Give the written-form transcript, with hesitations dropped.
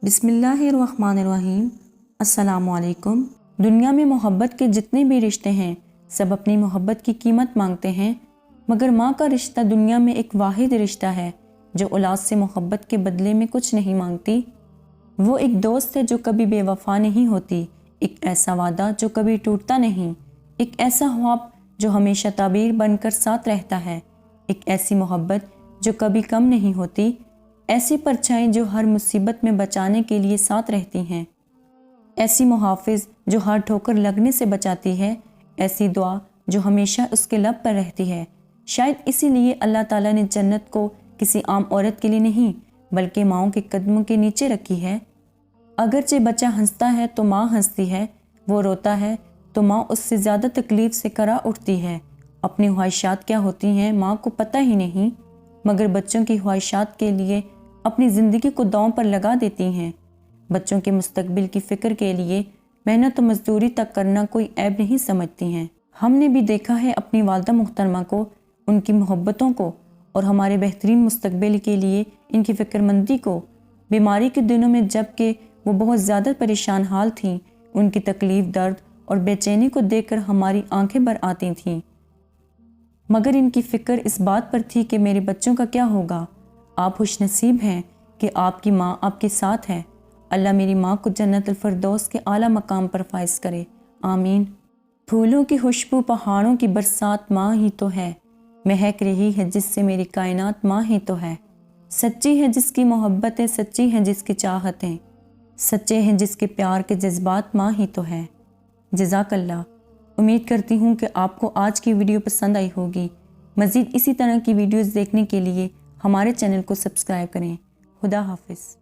बिस्मिल्लाहिर्रहमानिर्रहीम। अस्सलामुअलैकुम। दुनिया में मोहब्बत के जितने भी रिश्ते हैं सब अपनी मोहब्बत की कीमत मांगते हैं, मगर माँ का रिश्ता दुनिया में एक वाहिद रिश्ता है जो औलाद से मोहब्बत के बदले में कुछ नहीं मांगती। वो एक दोस्त है जो कभी बेवफा नहीं होती, एक ऐसा वादा जो कभी टूटता नहीं, एक ऐसा ख्वाब जो हमेशा ताबीर बनकर साथ रहता है, एक ऐसी मोहब्बत जो कभी कम नहीं होती, ऐसी परछाई जो हर मुसीबत में बचाने के लिए साथ रहती हैं, ऐसी मुहाफिज जो हर ठोकर लगने से बचाती है, ऐसी दुआ जो हमेशा उसके लब पर रहती है। शायद इसीलिए अल्लाह ताला ने जन्नत को किसी आम औरत के लिए नहीं बल्कि माँओं के कदमों के नीचे रखी है। अगरचे बच्चा हंसता है तो माँ हंसती है, वो रोता है तो माँ उससे ज़्यादा तकलीफ़ से करा उठती है। अपनी ख्वाहिशात क्या होती हैं माँ को पता ही नहीं, मगर बच्चों की ख्वाहिशात के लिए अपनी ज़िंदगी को दांव पर लगा देती हैं। बच्चों के मुस्तकबिल की फ़िक्र के लिए मेहनत और मजदूरी तक करना कोई ऐब नहीं समझती हैं। हमने भी देखा है अपनी वालदा मुहतरमा को, उनकी मोहब्बतों को और हमारे बेहतरीन मुस्तकबिल के लिए इनकी फ़िक्रमंदी को। बीमारी के दिनों में जबकि वो बहुत ज़्यादा परेशान हाल थीं, उनकी तकलीफ़, दर्द और बेचैनी को देखकर हमारी आंखें भर आती थीं, मगर इनकी फ़िक्र इस बात पर थी कि मेरे बच्चों का क्या होगा। आप खुशनसीब हैं कि आपकी माँ आपके साथ है। अल्लाह मेरी माँ को जन्नतुल फिरदौस के आला मकाम पर फाइज करे, आमीन। फूलों की खुशबू, पहाड़ों की बरसात माँ ही तो है, महक रही है जिससे मेरी कायनात माँ ही तो है। सच्ची है जिसकी मोहब्बतें, सच्ची हैं जिसकी चाहतें, सच्चे हैं जिसके प्यार के जज्बात माँ ही तो है। जज़ाकल्लाह। उम्मीद करती हूँ कि आपको आज की वीडियो पसंद आई होगी। मज़ीद इसी तरह की वीडियोज़ देखने के लिए हमारे चैनल को सब्सक्राइब करें। खुदा हाफिज़।